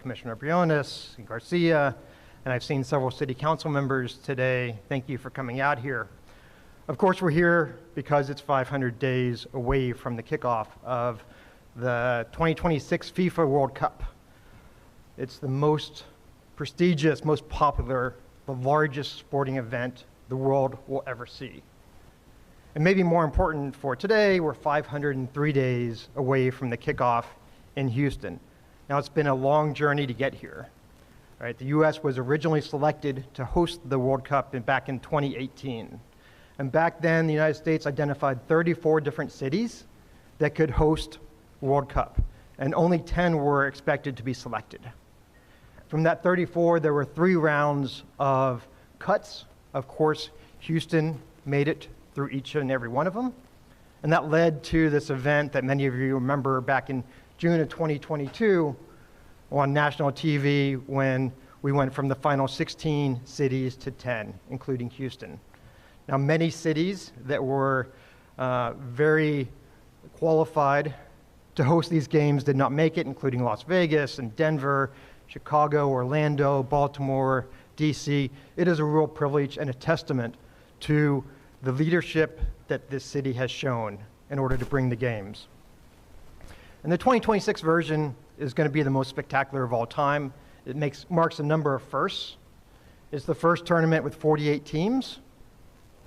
Commissioner Briones and Garcia, and I've seen several city council members today. Thank you for coming out here. Of course, we're here because it's 500 days away from the kickoff of the 2026 FIFA World Cup. It's the most prestigious, most popular, the largest sporting event the world will ever see. And maybe more important for today, we're 503 days away from the kickoff in Houston. Now, it's been a long journey to get here. Right? The U.S. was originally selected to host the World Cup back in 2018. And back then, the United States identified 34 different cities that could host World Cup, and only 10 were expected to be selected. From that 34, there were 3 rounds of cuts. Of course, Houston made it through each and every one of them. And that led to this event that many of you remember back in June of 2022 on national TV when we went from the final 16 cities to 10, including Houston. Now, many cities that were very qualified to host these games did not make it, including Las Vegas and Denver, Chicago, Orlando, Baltimore, DC. It is a real privilege and a testament to the leadership that this city has shown in order to bring the games. And the 2026 version is going to be the most spectacular of all time. It marks a number of firsts. It's the first tournament with 48 teams.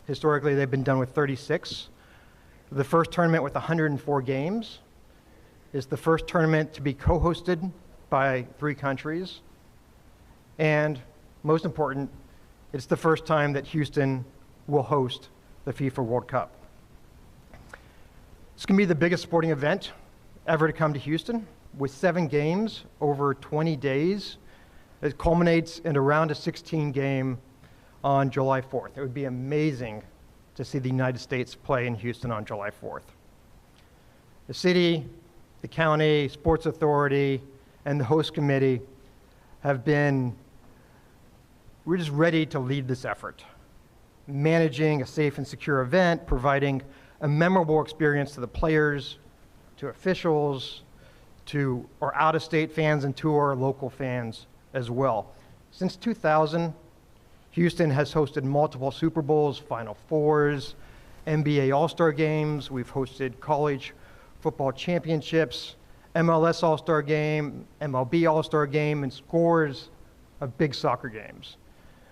Historically, they've been done with 36. The first tournament with 104 games. It's the first tournament to be co-hosted by 3 countries. And most important, it's the first time that Houston will host the FIFA World Cup. It's going to be the biggest sporting event ever to come to Houston, with 7 games over 20 days. It culminates in a round of 16 game on July 4th. It would be amazing to see the United States play in Houston on July 4th. The city, the county, sports authority, and the host committee we're just ready to lead this effort, managing a safe and secure event, providing a memorable experience to the players, to officials, to our out-of-state fans, and to our local fans as well. Since 2000, Houston has hosted multiple Super Bowls, Final Fours, NBA All-Star Games. We've hosted college football championships, MLS All-Star Game, MLB All-Star Game, and scores of big soccer games.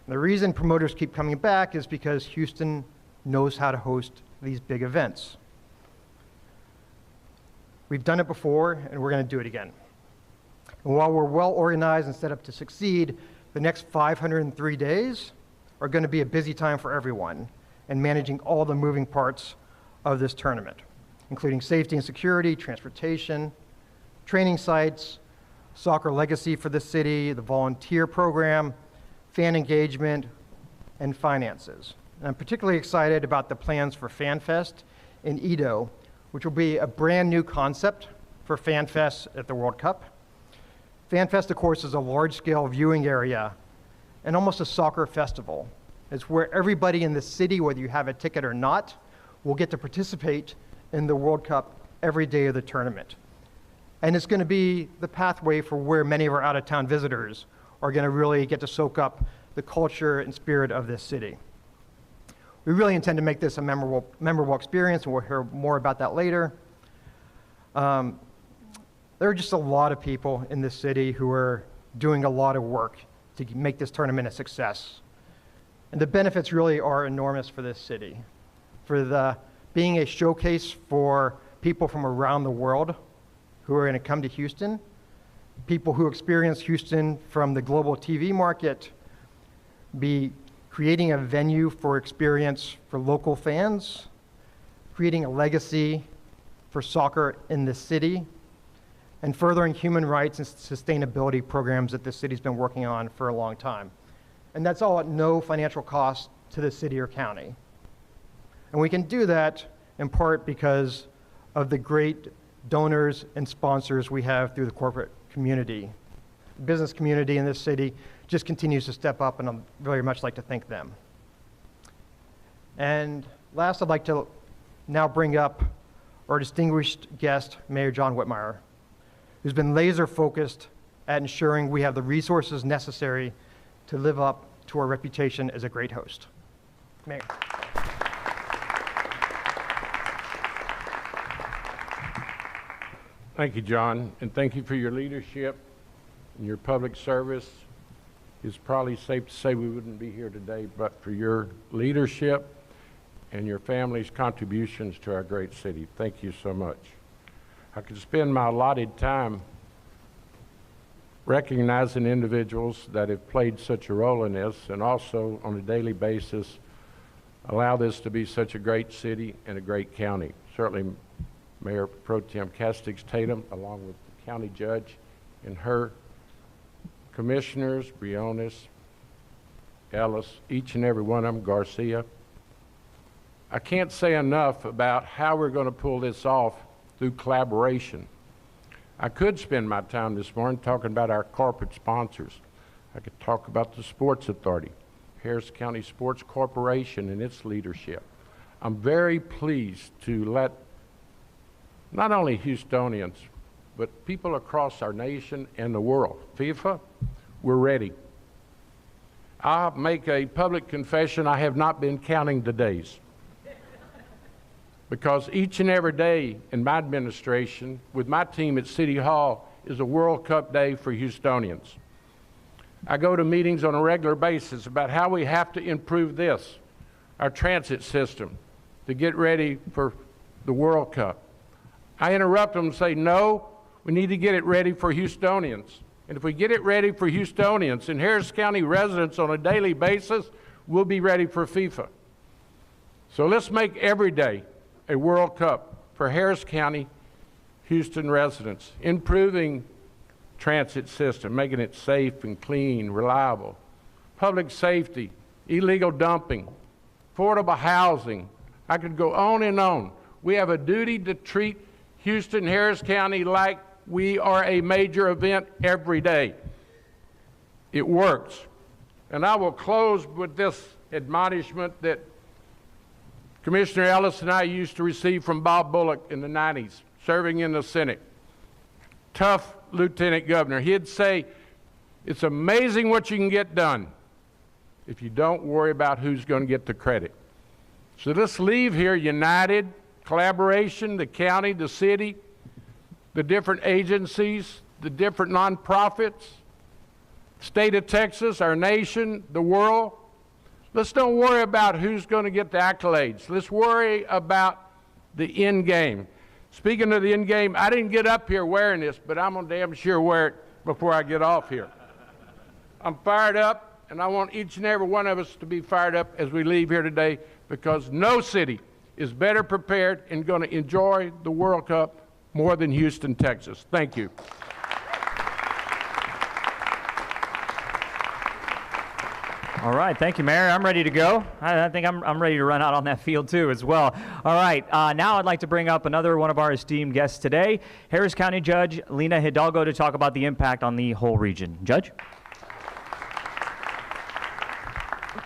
And the reason promoters keep coming back is because Houston knows how to host these big events. We've done it before, and we're going to do it again. And while we're well organized and set up to succeed, the next 503 days are going to be a busy time for everyone in managing all the moving parts of this tournament, including safety and security, transportation, training sites, soccer legacy for the city, the volunteer program, fan engagement, and finances. And I'm particularly excited about the plans for FanFest in Edo, which will be a brand new concept for FanFest at the World Cup. FanFest, of course, is a large-scale viewing area and almost a soccer festival. It's where everybody in the city, whether you have a ticket or not, will get to participate in the World Cup every day of the tournament. And it's going to be the pathway for where many of our out-of-town visitors are going to really get to soak up the culture and spirit of this city. We really intend to make this a memorable experience, and we'll hear more about that later. There are just a lot of people in this city who are doing a lot of work to make this tournament a success. And the benefits really are enormous for this city. For being a showcase for people from around the world who are going to come to Houston, people who experience Houston from the global TV market, be creating a venue for experience for local fans, creating a legacy for soccer in the city, and furthering human rights and sustainability programs that the city's been working on for a long time. And that's all at no financial cost to the city or county. And we can do that in part because of the great donors and sponsors we have through the corporate community. The business community in this city just continues to step up, and I'd very much like to thank them. And last, I'd like to now bring up our distinguished guest, Mayor John Whitmire, who's been laser focused at ensuring we have the resources necessary to live up to our reputation as a great host. Mayor. Thank you, John, and thank you for your leadership and your public service. It's probably safe to say we wouldn't be here today but for your leadership and your family's contributions to our great city. Thank you so much. I could spend my allotted time recognizing individuals that have played such a role in this, and also on a daily basis allow this to be such a great city and a great county. Certainly Mayor Pro Tem Castix Tatum, along with the county judge and her commissioners, Briones, Ellis, each and every one of them, Garcia. I can't say enough about how we're going to pull this off through collaboration. I could spend my time this morning talking about our corporate sponsors. I could talk about the Sports Authority, Harris County Sports Corporation and its leadership. I'm very pleased to let not only Houstonians, but people across our nation and the world. FIFA, we're ready. I'll make a public confession, I have not been counting the days. Because each and every day in my administration, with my team at City Hall, is a World Cup day for Houstonians. I go to meetings on a regular basis about how we have to improve this, our transit system, to get ready for the World Cup. I interrupt them and say, no, we need to get it ready for Houstonians. And if we get it ready for Houstonians and Harris County residents on a daily basis, we'll be ready for FIFA. So let's make every day a World Cup for Harris County, Houston residents, improving transit system, making it safe and clean, reliable, public safety, illegal dumping, affordable housing. I could go on and on. We have a duty to treat Houston, Harris County like we are a major event every day. It works. And I will close with this admonishment that Commissioner Ellis and I used to receive from Bob Bullock in the 90s, serving in the Senate. Tough lieutenant governor. He'd say, it's amazing what you can get done if you don't worry about who's going to get the credit. So let's leave here united, collaboration, the county, the city, the different agencies, the different nonprofits, state of Texas, our nation, the world. Let's don't worry about who's going to get the accolades. Let's worry about the end game. Speaking of the end game, I didn't get up here wearing this, but I'm going to damn sure wear it before I get off here. I'm fired up, and I want each and every one of us to be fired up as we leave here today, because no city is better prepared and going to enjoy the World Cup more than Houston, Texas. Thank you. All right, thank you, Mayor. I'm ready to go. I think I'm ready to run out on that field too as well. All right, now I'd like to bring up another one of our esteemed guests today, Harris County Judge Lena Hidalgo, to talk about the impact on the whole region. Judge?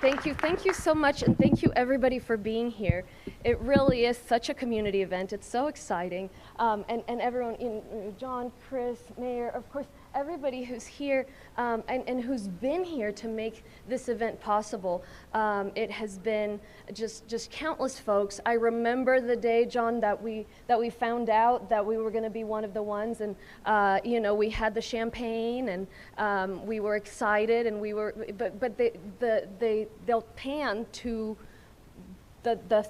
Thank you so much, and thank you everybody for being here. It really is such a community event. It's so exciting, and everyone, John, Chris, Mayor, of course, everybody who's here and who's been here to make this event possible. It has been just countless folks. I remember the day, John, that we found out that we were going to be one of the ones, and you know, we had the champagne, and we were excited, and we were, but they'll pan to the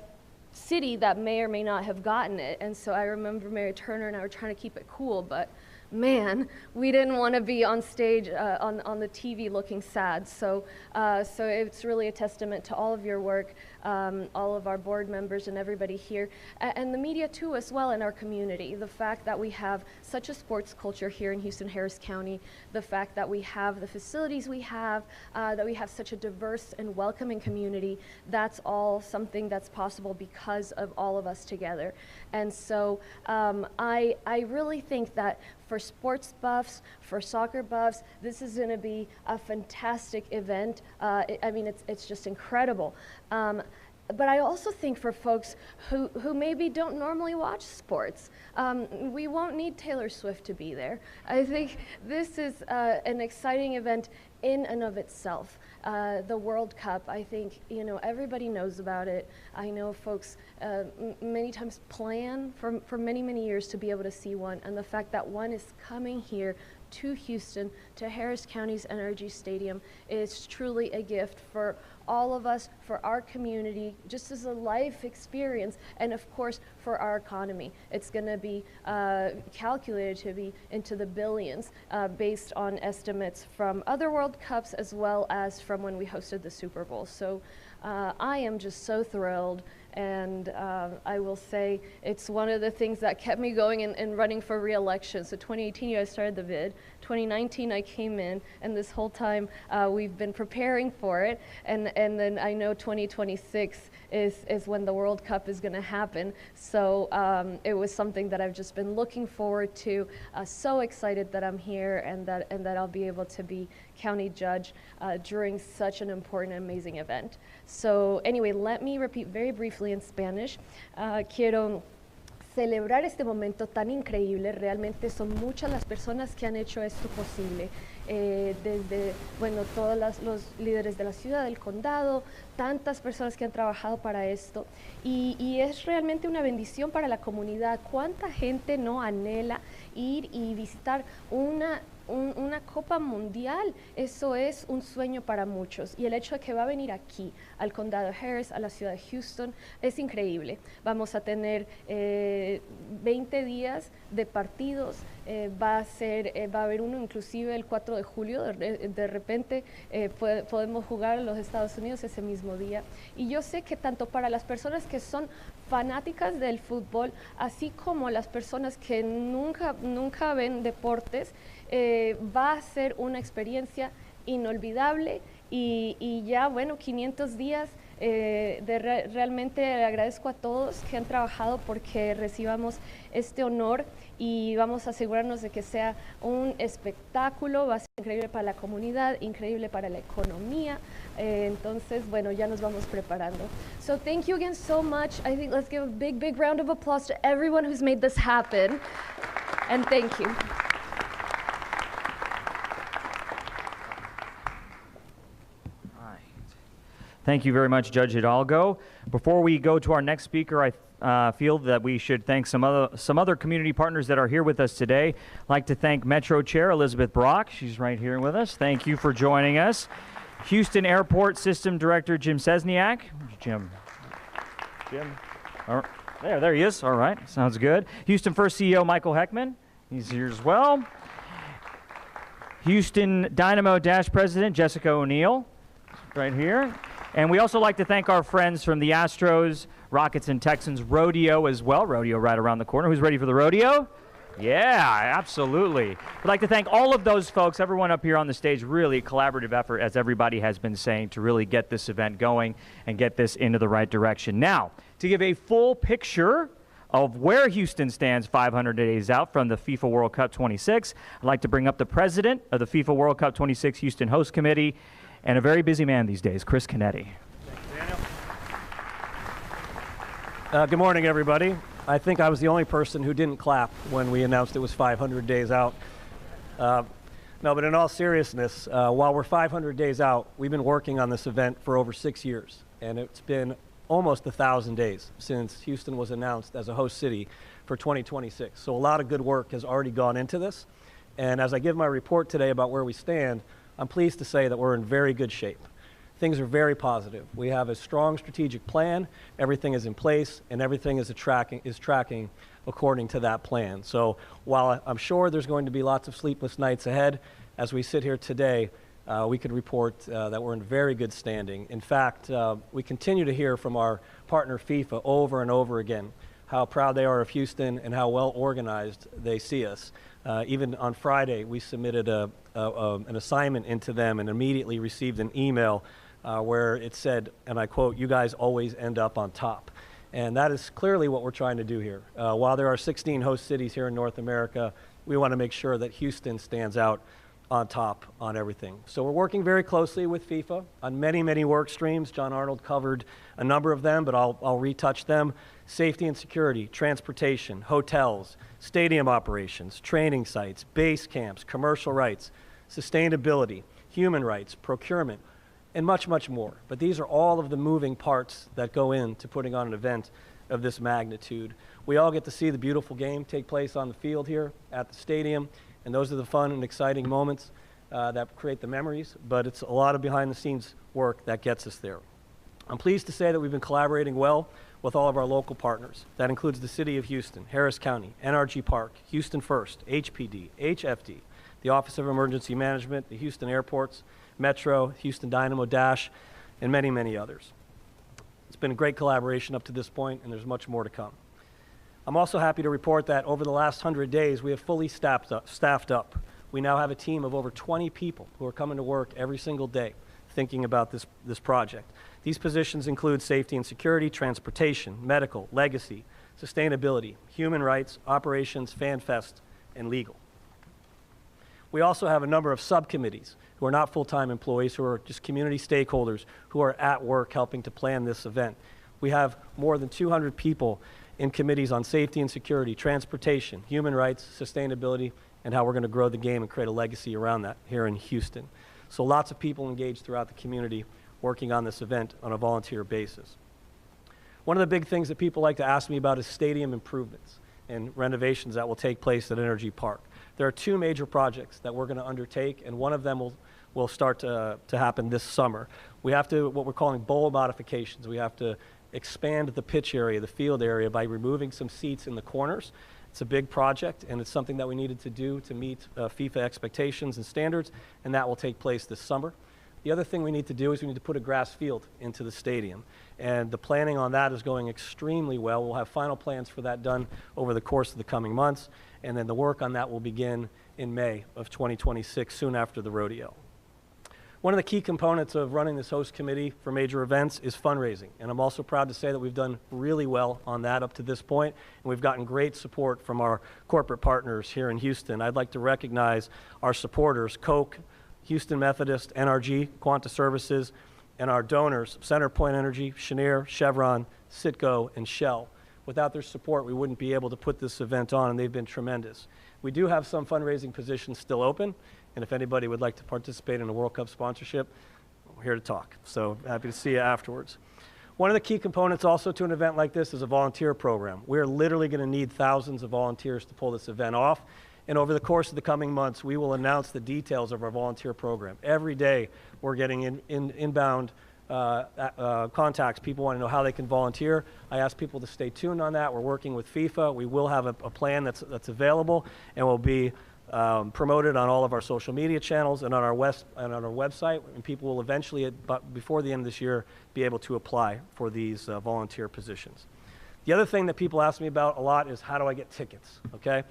city that may or may not have gotten it. And so I remember Mary Turner and I were trying to keep it cool, but man, we didn't want to be on stage on the TV looking sad. So it's really a testament to all of your work, all of our board members and everybody here, and the media too as well in our community. The fact that we have such a sports culture here in Houston, Harris County, the fact that we have the facilities we have, that we have such a diverse and welcoming community, that's all something that's possible because of all of us together. And so I really think that for sports buffs, for soccer buffs, this is going to be a fantastic event. I mean, it's just incredible. but I also think for folks who maybe don't normally watch sports, we won't need Taylor Swift to be there. I think this is an exciting event in and of itself. The World Cup, I think, everybody knows about it. I know folks many times plan for many, many years to be able to see one, and the fact that one is coming here to Houston, to Harris County's NRG Stadium, is truly a gift for all of us, for our community, just as a life experience, and of course for our economy. It's going to be calculated to be into the billions based on estimates from other World Cups as well as from when we hosted the Super Bowl. So I am just so thrilled, and I will say it's one of the things that kept me going and running for re-election. So 2018, I started the bid. 2019, I came in, and this whole time we've been preparing for it. And then I know 2026 is when the World Cup is going to happen. So it was something that I've just been looking forward to. So excited that I'm here and that I'll be able to be county judge during such an important and amazing event. So anyway, let me repeat very briefly in Spanish. Quiero celebrar este momento tan increíble. Realmente son muchas las personas que han hecho esto posible. Desde, todos los líderes de la ciudad, del condado, tantas personas que han trabajado para esto. Y es realmente una bendición para la comunidad. ¿Cuánta gente no anhela ir y visitar una Copa Mundial? Eso es un sueño para muchos, y el hecho de que va a venir aquí, al condado de Harris, a la ciudad de Houston, es increíble. Vamos a tener 20 días de partidos, va a haber uno inclusive el 4 de julio, de repente podemos jugar en los Estados Unidos ese mismo día. Y yo sé que tanto para las personas que son fanáticas del fútbol, así como las personas que nunca ven deportes, va a ser una experiencia inolvidable y ya, 500 días. Realmente agradezco a todos que han trabajado porque recibamos este honor y vamos a asegurarnos de que sea un espectáculo. Va a ser increíble para la comunidad, increíble para la economía. Entonces, ya nos vamos preparando. So thank you again so much. I think let's give a big round of applause to everyone who's made this happen. And thank you. Thank you very much, Judge Hidalgo. Before we go to our next speaker, I feel that we should thank some other community partners that are here with us today. I'd like to thank Metro Chair Elizabeth Brock. She's right here with us. Thank you for joining us. Houston Airport System Director Jim Sesniak. Jim. There he is. All right, sounds good. Houston First CEO Michael Heckman. He's here as well. Houston Dynamo Dash President Jessica O'Neill. Right here. And we also like to thank our friends from the Astros, Rockets, and Texans Rodeo as well. Rodeo right around the corner. Who's ready for the rodeo? Yeah, absolutely. We'd like to thank all of those folks, everyone up here on the stage. Really collaborative effort, as everybody has been saying, to really get this event going and get this into the right direction. Now, to give a full picture of where Houston stands 500 days out from the FIFA World Cup 26, I'd like to bring up the president of the FIFA World Cup 26 Houston Host Committee, and a very busy man these days, Chris Canetti. Thank you, Daniel. Good morning, everybody. I think I was the only person who didn't clap when we announced it was 500 days out. No, but in all seriousness, while we're 500 days out, we've been working on this event for over 6 years, and it's been almost 1,000 days since Houston was announced as a host city for 2026. So a lot of good work has already gone into this, and as I give my report today about where we stand, I'm pleased to say that we're in very good shape. Things are very positive. We have a strong strategic plan, everything is in place, and everything is tracking according to that plan. So while I'm sure there's going to be lots of sleepless nights ahead, as we sit here today, we could report that we're in very good standing. In fact, we continue to hear from our partner FIFA over and over again how proud they are of Houston and how well organized they see us. Even on Friday, we submitted an assignment into them and immediately received an email where it said, and I quote, "You guys always end up on top." And that is clearly what we're trying to do here. While there are 16 host cities here in North America, we want to make sure that Houston stands out on top on everything. So we're working very closely with FIFA on many, many work streams. John Arnold covered a number of them, but I'll retouch them. Safety and security, transportation, hotels, stadium operations, training sites, base camps, commercial rights, sustainability, human rights, procurement, and much, much more. But these are all of the moving parts that go into putting on an event of this magnitude. We all get to see the beautiful game take place on the field here at the stadium, and those are the fun and exciting moments that create the memories, but it's a lot of behind-the-scenes work that gets us there. I'm pleased to say that we've been collaborating well with all of our local partners. That includes the City of Houston, Harris County, NRG Park, Houston First, HPD, HFD, the Office of Emergency Management, the Houston Airports, Metro, Houston Dynamo Dash, and many, many others. It's been a great collaboration up to this point, and there's much more to come. I'm also happy to report that over the last 100 days, we have fully staffed up. We now have a team of over 20 people who are coming to work every single day thinking about this project. These positions include safety and security, transportation, medical, legacy, sustainability, human rights, operations, FanFest, and legal. We also have a number of subcommittees who are not full-time employees, who are just community stakeholders who are at work helping to plan this event. We have more than 200 people in committees on safety and security, transportation, human rights, sustainability, and how we're going to grow the game and create a legacy around that here in Houston. So lots of people engaged throughout the community working on this event on a volunteer basis. One of the big things that people like to ask me about is stadium improvements and renovations that will take place at NRG Park. There are two major projects that we're going to undertake, and one of them will start to happen this summer. We have to, what we're calling bowl modifications. We have to expand the pitch area, the field area, by removing some seats in the corners. It's a big project, and it's something that we needed to do to meet FIFA expectations and standards, and that will take place this summer. The other thing we need to do is we need to put a grass field into the stadium, and the planning on that is going extremely well. We'll have final plans for that done over the course of the coming months, and then the work on that will begin in May of 2026, soon after the rodeo. One of the key components of running this host committee for major events is fundraising, and I'm also proud to say that we've done really well on that up to this point, and we've gotten great support from our corporate partners here in Houston. I'd like to recognize our supporters, Coke, Houston Methodist, NRG, Quanta Services, and our donors, CenterPoint Energy, Cheniere, Chevron, Citgo, and Shell. Without their support, we wouldn't be able to put this event on, and they've been tremendous. We do have some fundraising positions still open, and if anybody would like to participate in a World Cup sponsorship, we're here to talk. So happy to see you afterwards. One of the key components also to an event like this is a volunteer program. We're literally going to need thousands of volunteers to pull this event off. And over the course of the coming months, we will announce the details of our volunteer program. Every day, we're getting inbound contacts. People want to know how they can volunteer. I ask people to stay tuned on that. We're working with FIFA. We will have a plan that's available and will be promoted on all of our social media channels and on our website. And people will eventually, before the end of this year, be able to apply for these volunteer positions. The other thing that people ask me about a lot is how do I get tickets, okay?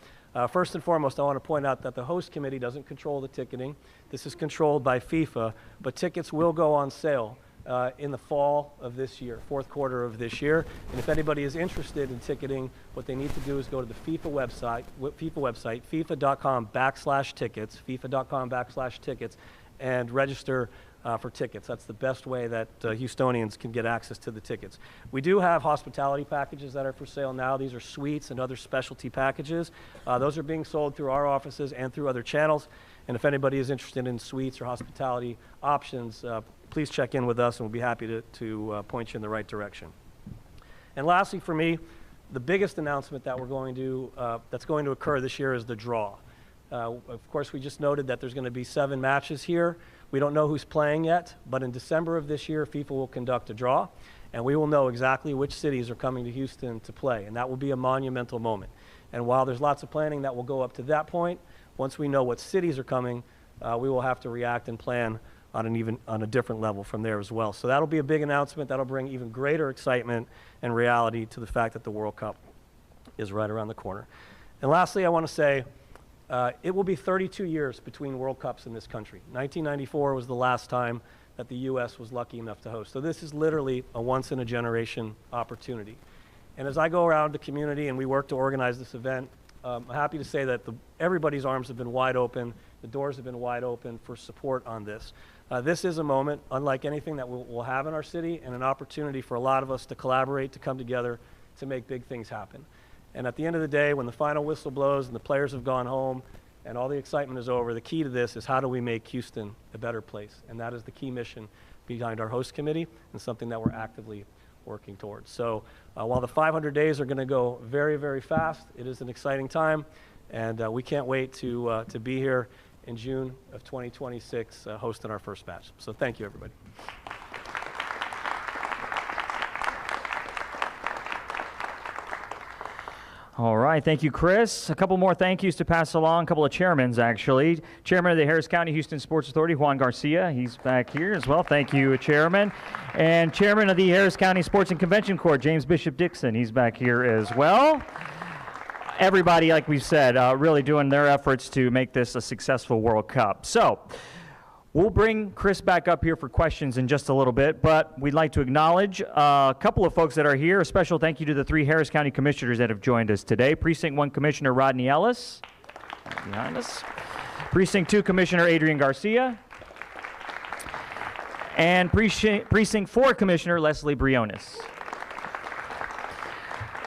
First and foremost, I want to point out that the host committee doesn't control the ticketing. This is controlled by FIFA, but tickets will go on sale in the fall of this year, fourth quarter of this year. And if anybody is interested in ticketing, what they need to do is go to the FIFA website, FIFA.com/tickets, FIFA.com/tickets, and register for tickets. That's the best way that Houstonians can get access to the tickets. We do have hospitality packages that are for sale now. These are suites and other specialty packages. Those are being sold through our offices and through other channels. And if anybody is interested in suites or hospitality options, please check in with us, and we'll be happy to point you in the right direction. And lastly, for me, the biggest announcement that that's going to occur this year is the draw. Of course, we just noted that there's going to be 7 matches here. We don't know who's playing yet, but in December of this year, FIFA will conduct a draw, and we will know exactly which cities are coming to Houston to play, and that will be a monumental moment. And while there's lots of planning that will go up to that point, once we know what cities are coming, we will have to react and plan on a different level from there as well. So that'll be a big announcement. That'll bring even greater excitement and reality to the fact that the World Cup is right around the corner. And lastly, I want to say, it will be 32 years between World Cups in this country. 1994 was the last time that the U.S. was lucky enough to host. So this is literally a once-in-a-generation opportunity. And as I go around the community and we work to organize this event, I'm happy to say that everybody's arms have been wide open The doors have been wide open for support on this. This is a moment unlike anything that we'll have in our city, and an opportunity for a lot of us to collaborate, to come together, to make big things happen. And at the end of the day, when the final whistle blows and the players have gone home and all the excitement is over, the key to this is how do we make Houston a better place? And that is the key mission behind our host committee, and something that we're actively working towards. So while the 500 days are going to go very, very fast, it is an exciting time, and we can't wait to be here in June of 2026 hosting our first match. So thank you, everybody. All right, thank you, Chris. A couple more thank yous to pass along, a couple of chairmans, actually. Chairman of the Harris County Houston Sports Authority, Juan Garcia, he's back here as well. Thank you, Chairman. And Chairman of the Harris County Sports and Convention Court, James Bishop Dixon, he's back here as well. Everybody, like we've said, really doing their efforts to make this a successful World Cup. So, we'll bring Chris back up here for questions in just a little bit, but we'd like to acknowledge a couple of folks that are here. A special thank you to the 3 Harris County Commissioners that have joined us today. Precinct 1 Commissioner Rodney Ellis, right behind us. Precinct 2 Commissioner Adrian Garcia. And Precinct 4 Commissioner Leslie Briones.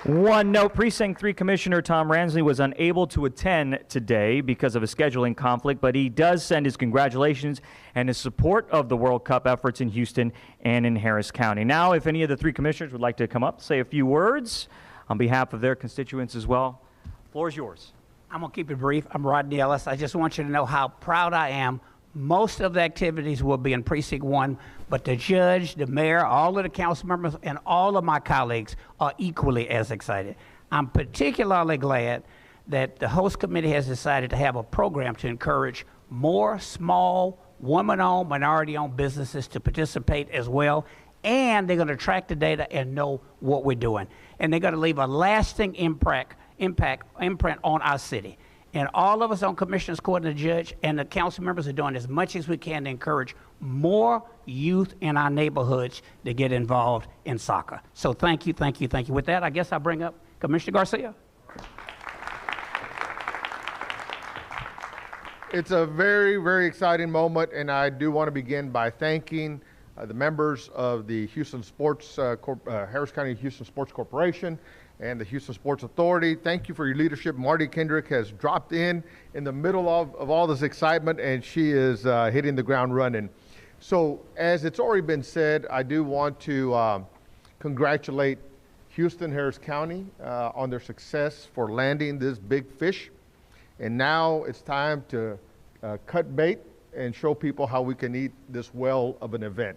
One note, Precinct 3 Commissioner Tom Ransley was unable to attend today because of a scheduling conflict, but he does send his congratulations and his support of the World Cup efforts in Houston and in Harris County. Now, if any of the 3 commissioners would like to come up, say a few words on behalf of their constituents as well, the floor is yours. I'm going to keep it brief. I'm Rodney Ellis. I just want you to know how proud I am. Most of the activities will be in Precinct 1, but the judge, the mayor, all of the council members, and all of my colleagues are equally as excited. I'm particularly glad that the host committee has decided to have a program to encourage more small, woman-owned, minority-owned businesses to participate as well, and they're going to track the data and know what we're doing. And they're going to leave a lasting imprint on our city. And all of us on Commissioners Court and the judge and the council members are doing as much as we can to encourage more youth in our neighborhoods to get involved in soccer. So thank you, thank you, thank you. With that, I guess I'll bring up Commissioner Garcia. It's a very, very exciting moment, and I do want to begin by thanking the members of the Houston Sports, Harris County Houston Sports Corporation and the Houston Sports Authority. Thank you for your leadership. Marty Kendrick has dropped in the middle of all this excitement, and she is hitting the ground running. So as it's already been said, I do want to congratulate Houston Harris County on their success for landing this big fish. And now it's time to cut bait and show people how we can eat this well of an event.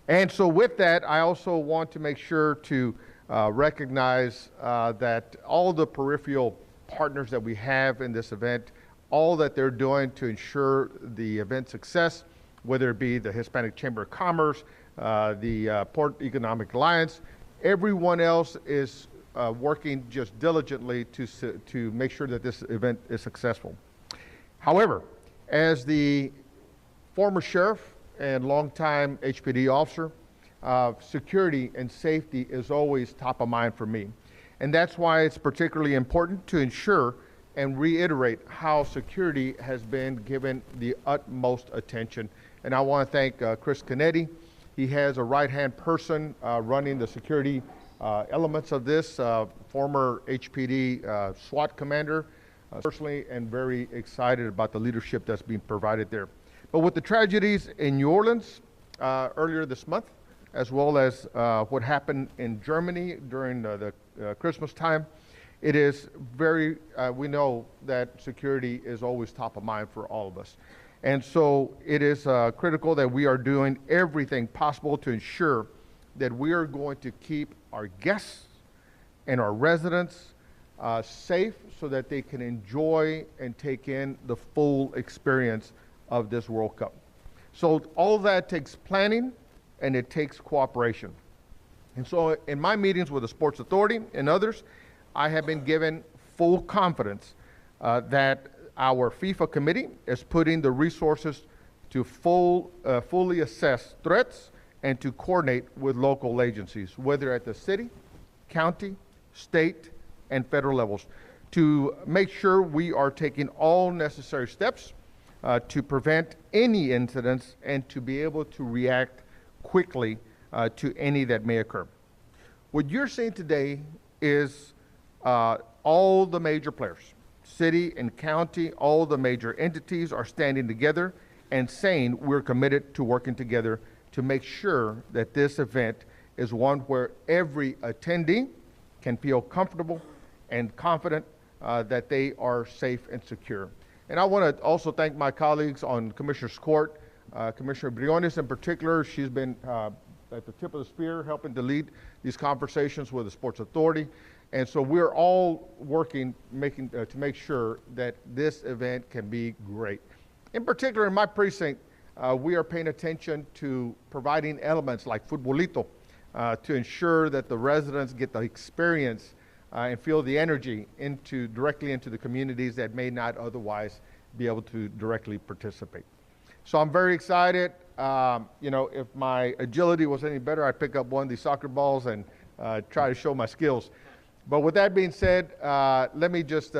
And so with that, I also want to make sure to recognize that all the peripheral partners that we have in this event, all that they're doing to ensure the event success, whether it be the Hispanic Chamber of Commerce, the Port Economic Alliance, everyone else is working just diligently to make sure that this event is successful. However, as the former sheriff and longtime HPD officer, security and safety is always top of mind for me. And that's why it's particularly important to ensure and reiterate how security has been given the utmost attention. And I want to thank Chris Canetti. He has a right-hand person running the security elements of this, former HPD SWAT commander, personally, and very excited about the leadership that's being provided there. But with the tragedies in New Orleans earlier this month, as well as what happened in Germany during the Christmas time, it is very, we know that security is always top of mind for all of us. And so it is critical that we are doing everything possible to ensure that we are going to keep our guests and our residents safe so that they can enjoy and take in the full experience of this World Cup. So all that takes planning and it takes cooperation. And so in my meetings with the Sports Authority and others, I have been given full confidence that our FIFA committee is putting the resources to fully assess threats and to coordinate with local agencies, whether at the city, county, state, and federal levels, to make sure we are taking all necessary steps to prevent any incidents and to be able to react quickly to any that may occur. What you're seeing today is all the major players, city and county, all the major entities are standing together and saying we're committed to working together to make sure that this event is one where every attendee can feel comfortable and confident that they are safe and secure. And I want to also thank my colleagues on Commissioner's Court, Commissioner Briones in particular. She's been at the tip of the spear helping to lead these conversations with the Sports Authority. And so we're all working to make sure that this event can be great. In particular, in my precinct, we are paying attention to providing elements like Futbolito to ensure that the residents get the experience and feel the energy directly into the communities that may not otherwise be able to directly participate. So I'm very excited. If my agility was any better, I'd pick up one of these soccer balls and try to show my skills. But with that being said, let me just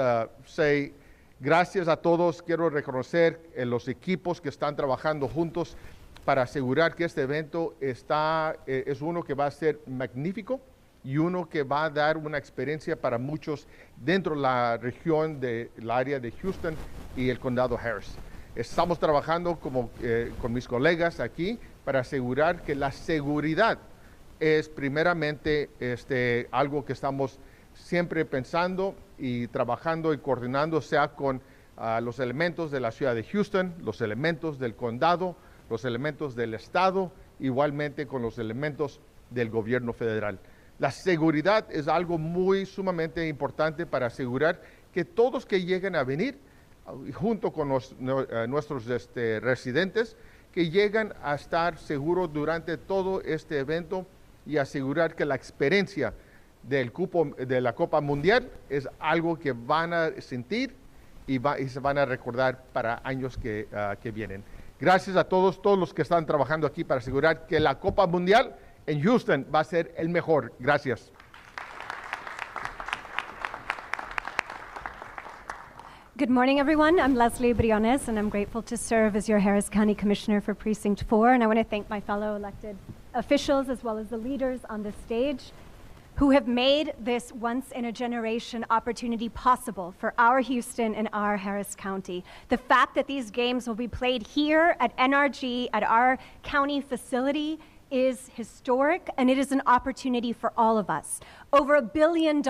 say gracias a todos. Quiero reconocer los equipos que están trabajando juntos para asegurar que este evento es uno que va a ser magnífico y uno que va a dar una experiencia para muchos dentro de la región del área de Houston y el condado Harris. Estamos trabajando con mis colegas aquí para asegurar que la seguridad es primeramente algo que estamos siempre pensando y trabajando y coordinando, sea con los elementos de la ciudad de Houston, los elementos del condado, los elementos del estado, igualmente con los elementos del gobierno federal. La seguridad es algo sumamente importante para asegurar que todos que lleguen a venir, junto con nuestros residentes, que llegan a estar seguros durante todo este evento y asegurar que la experiencia de la Copa Mundial es algo que van a sentir y se van a recordar para años que vienen. Gracias a todos los que están trabajando aquí para asegurar que la Copa Mundial en Houston va a ser el mejor. Gracias. Good morning, everyone. I'm Leslie Briones, and I'm grateful to serve as your Harris County Commissioner for Precinct 4. And I want to thank my fellow elected officials as well as the leaders on this stage who have made this once-in-a-generation opportunity possible for our Houston and our Harris County. The fact that these games will be played here at NRG, at our county facility, is historic, and it is an opportunity for all of us. Over $1 billion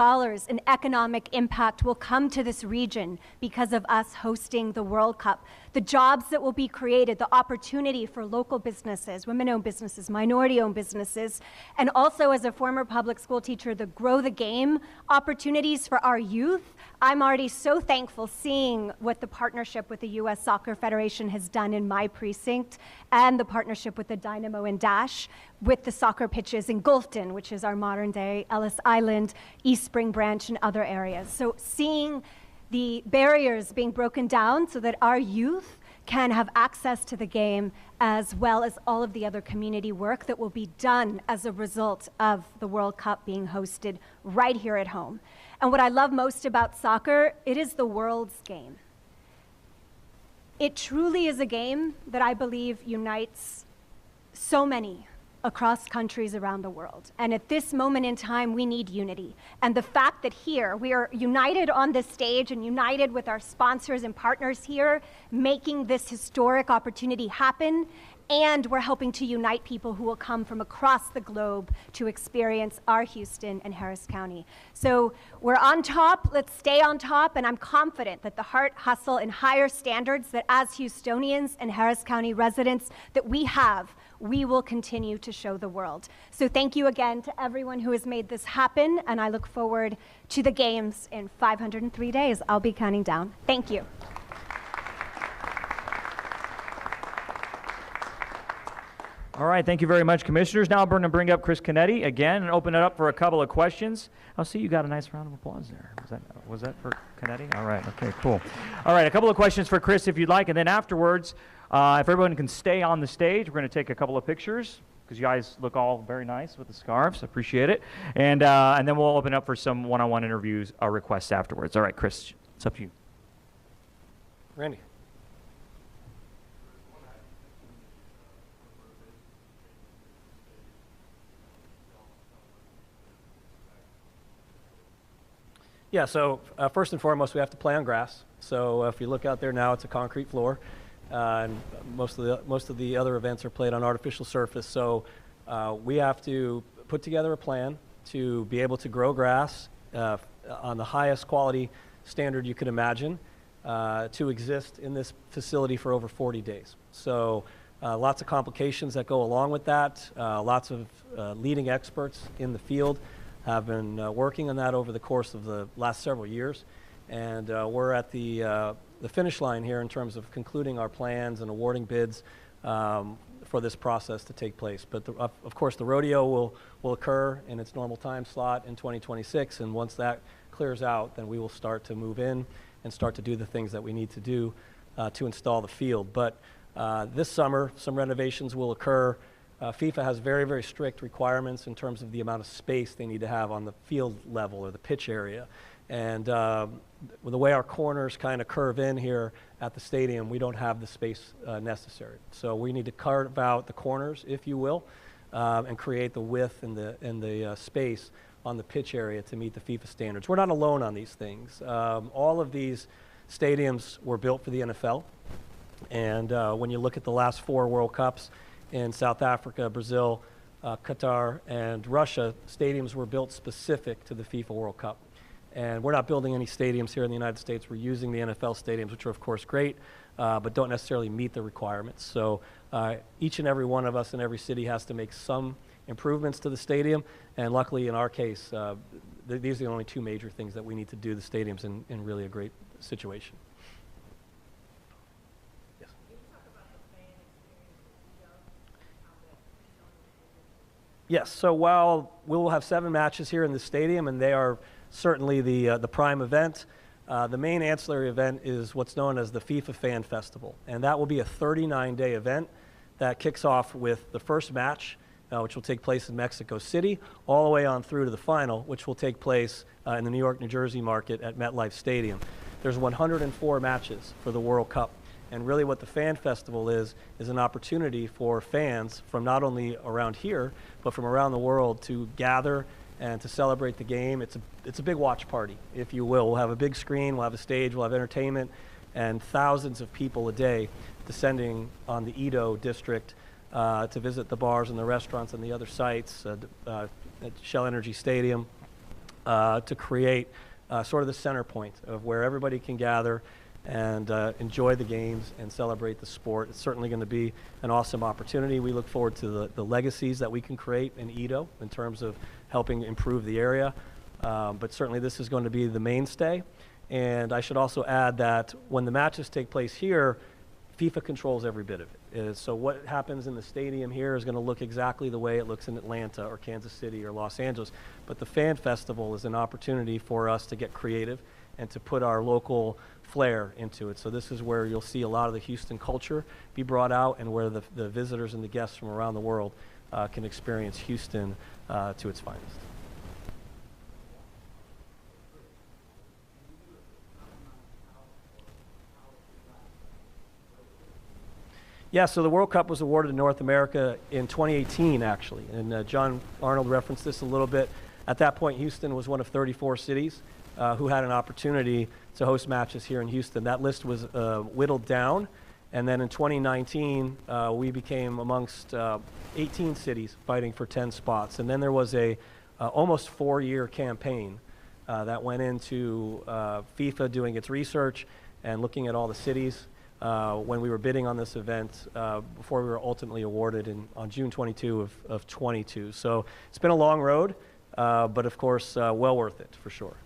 in economic impact will come to this region because of us hosting the World Cup. The jobs that will be created, the opportunity for local businesses, women-owned businesses, minority-owned businesses, and also as a former public school teacher, the Grow the Game opportunities for our youth. I'm already so thankful seeing what the partnership with the U.S. Soccer Federation has done in my precinct and the partnership with the Dynamo and Dash with the soccer pitches in Gulfton, which is our modern-day Ellis Island, East Spring Branch, and other areas. So seeing the barriers being broken down so that our youth can have access to the game, as well as all of the other community work that will be done as a result of the World Cup being hosted right here at home. And what I love most about soccer, it is the world's game. It truly is a game that I believe unites so many across countries around the world. And at this moment in time, we need unity. And the fact that here we are united on this stage and united with our sponsors and partners here, making this historic opportunity happen, and we're helping to unite people who will come from across the globe to experience our Houston and Harris County. So we're on top, let's stay on top, and I'm confident that the heart, hustle, and higher standards that as Houstonians and Harris County residents that we will continue to show the world. So thank you again to everyone who has made this happen, and I look forward to the games in 503 days. I'll be counting down. Thank you. All right, thank you very much, Commissioners. Now I'm going to bring up Chris Canetti again and open it up for a couple of questions. I'll see you got a nice round of applause there. Was that for Canetti? All right, okay, cool. All right, a couple of questions for Chris if you'd like, and then afterwards, if everyone can stay on the stage, we're going to take a couple of pictures because you guys look all very nice with the scarves. Appreciate it. And then we'll open up for some one-on-one interviews requests afterwards. All right, Chris, it's up to you. Randy. Yeah, so first and foremost, we have to play on grass. So if you look out there now, it's a concrete floor, and most of the other events are played on artificial surface. So we have to put together a plan to be able to grow grass on the highest quality standard you could imagine to exist in this facility for over 40 days. So lots of complications that go along with that. Lots of leading experts in the field have been working on that over the course of the last several years. And we're at the finish line here in terms of concluding our plans and awarding bids for this process to take place. But of course, the rodeo will occur in its normal time slot in 2026. And once that clears out, then we will start to move in and start to do the things that we need to do to install the field. But this summer, some renovations will occur. FIFA has very, very strict requirements in terms of the amount of space they need to have on the field level or the pitch area. And with the way our corners kind of curve in here at the stadium, we don't have the space necessary. So we need to carve out the corners, if you will, and create the width and the space on the pitch area to meet the FIFA standards. We're not alone on these things. All of these stadiums were built for the NFL. And when you look at the last 4 World Cups in South Africa, Brazil, Qatar, and Russia, stadiums were built specific to the FIFA World Cup. And we're not building any stadiums here in the United States. We're using the NFL stadiums, which are, of course, great, but don't necessarily meet the requirements. So each and every one of us in every city has to make some improvements to the stadium. And luckily, in our case, these are the only 2 major things that we need to do the stadiums in really a great situation. Yes. Yes, so while we'll have 7 matches here in the stadium, and they are certainly the prime event, the main ancillary event is what's known as the FIFA Fan Festival. And that will be a 39-day event that kicks off with the first match, which will take place in Mexico City, all the way on through to the final, which will take place in the New York, New Jersey market at MetLife Stadium. There's 104 matches for the World Cup. And really what the Fan Festival is an opportunity for fans from not only around here, but from around the world to gather and to celebrate the game. It's a big watch party, if you will. We'll have a big screen, we'll have a stage, we'll have entertainment, and thousands of people a day descending on the Edo district to visit the bars and the restaurants and the other sites at Shell Energy Stadium to create sort of the center point of where everybody can gather and enjoy the games and celebrate the sport. It's certainly going to be an awesome opportunity. We look forward to the legacies that we can create in Edo in terms of helping improve the area. But certainly this is going to be the mainstay. And I should also add that when the matches take place here, FIFA controls every bit of it. So what happens in the stadium here is going to look exactly the way it looks in Atlanta or Kansas City or Los Angeles. But the Fan Festival is an opportunity for us to get creative and to put our local flair into it. So this is where you'll see a lot of the Houston culture be brought out and where the visitors and the guests from around the world can experience Houston to its finest. Yeah, so the World Cup was awarded to North America in 2018, actually. And John Arnold referenced this a little bit. At that point, Houston was one of 34 cities who had an opportunity to host matches here in Houston. That list was whittled down. And then in 2019, we became amongst 18 cities fighting for 10 spots. And then there was a almost 4-year campaign that went into FIFA doing its research and looking at all the cities when we were bidding on this event before we were ultimately awarded on June 22 of 22. So it's been a long road, but of course, well worth it for sure.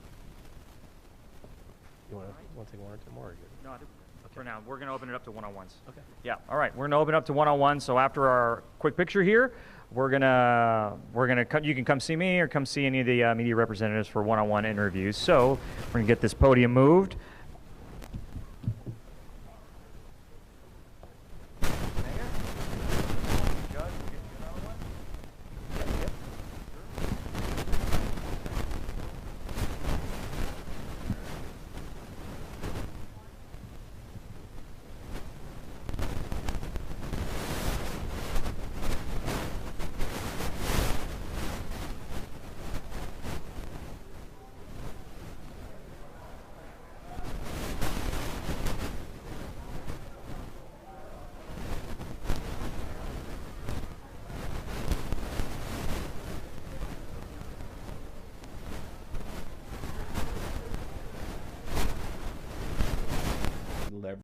You want to take 1 or 2 more? Or No, I do. Okay. For now, we're going to open it up to one-on-ones. Okay. Yeah. All right. We're going to open it up to one-on-ones. So after our quick picture here, we're gonna you can come see me or come see any of the media representatives for one-on-one interviews. So we're gonna get this podium moved.